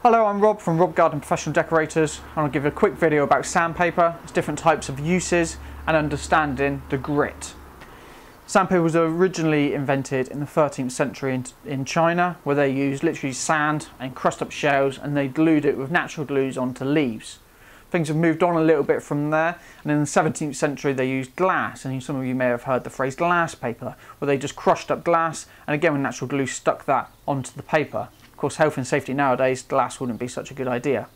Hello, I'm Rob from Gardner Professional Decorators, and I'll give you a quick video about sandpaper, its different types of uses and understanding the grit. Sandpaper was originally invented in the 13th century in China, where they used literally sand and crushed up shells and they glued it with natural glues onto leaves. Things have moved on a little bit from there, and in the 17th century they used glass, and some of you may have heard the phrase glass paper, where they just crushed up glass and again with natural glue stuck that onto the paper. Of course, health and safety nowadays, glass wouldn't be such a good idea.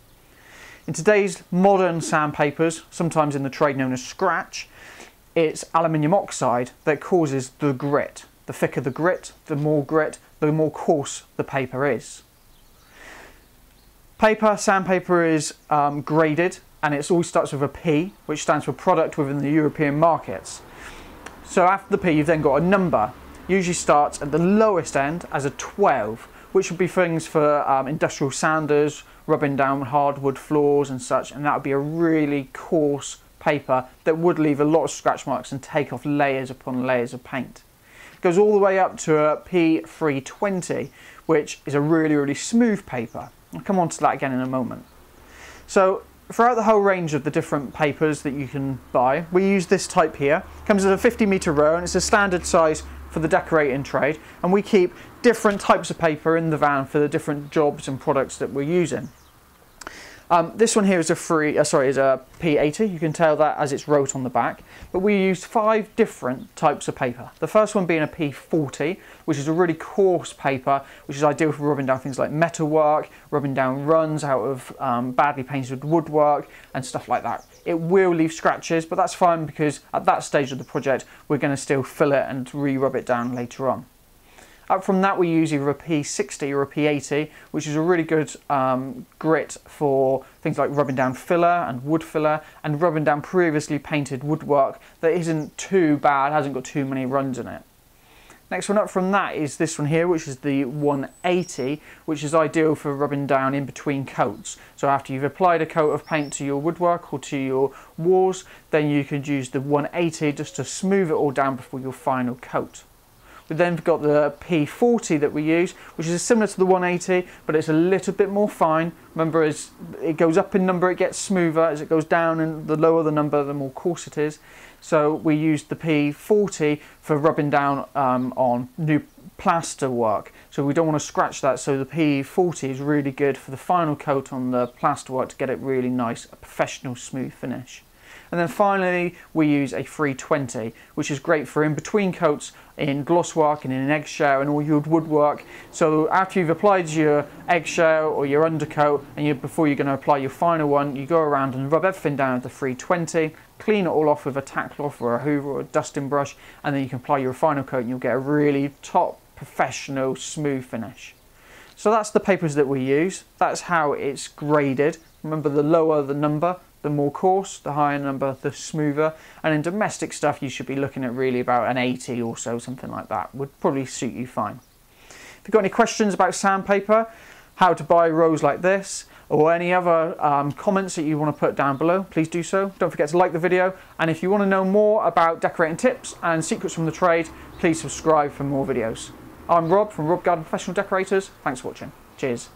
In today's modern sandpapers, sometimes in the trade known as scratch, it's aluminium oxide that causes the grit. The thicker the grit, the more coarse the paper is. Sandpaper is graded, and it always starts with a P, which stands for product within the European markets. So after the P, you've then got a number. Usually starts at the lowest end as a 12, which would be things for industrial sanders, rubbing down hardwood floors and such, and that would be a really coarse paper that would leave a lot of scratch marks and take off layers upon layers of paint. It goes all the way up to a P320, which is a really smooth paper. I'll come on to that again in a moment. So throughout the whole range of the different papers that you can buy, we use this type here. It comes as a 50-meter roll, and it's a standard size for the decorating trade, and we keep different types of paper in the van for the different jobs and products that we're using. This one here is a P80. You can tell that as it's wrote on the back, but we used 5 different types of paper. The first one being a P40, which is a really coarse paper, which is ideal for rubbing down things like metalwork, rubbing down runs out of badly painted woodwork and stuff like that. It will leave scratches, but that's fine because at that stage of the project we're going to still fill it and re-rub it down later on. Up from that, we use either a P60 or a P80, which is a really good grit for things like rubbing down filler and wood filler, and rubbing down previously painted woodwork that isn't too bad, hasn't got too many runs in it. Next one up from that is this one here, which is the 180, which is ideal for rubbing down in between coats. So after you've applied a coat of paint to your woodwork or to your walls, then you could use the 180 just to smooth it all down before your final coat. We've then got the P40 that we use, which is similar to the 180, but it's a little bit more fine. Remember, as it goes up in number, it gets smoother. As it goes down, and the lower the number, the more coarse it is. So we use the P40 for rubbing down on new plaster work. So we don't want to scratch that, so the P40 is really good for the final coat on the plaster work to get it really nice, a professional smooth finish. And then finally we use a 320, which is great for in between coats in glosswork and in eggshell and all your woodwork. So after you've applied your eggshell or your undercoat, and before you're going to apply your final one, you go around and rub everything down with the 320, clean it all off with a tack cloth or a hoover or a dusting brush, and then you can apply your final coat and you'll get a really top professional smooth finish. So that's the papers that we use. That's how it's graded. Remember, the lower the number, the more coarse, the higher number, the smoother. And in domestic stuff, you should be looking at really about an 80 or so, something like that. Would probably suit you fine. If you've got any questions about sandpaper, how to buy rolls like this, or any other comments that you want to put down below, please do so. Don't forget to like the video. And if you want to know more about decorating tips and secrets from the trade, please subscribe for more videos. I'm Rob from Gardner Professional Decorators. Thanks for watching. Cheers.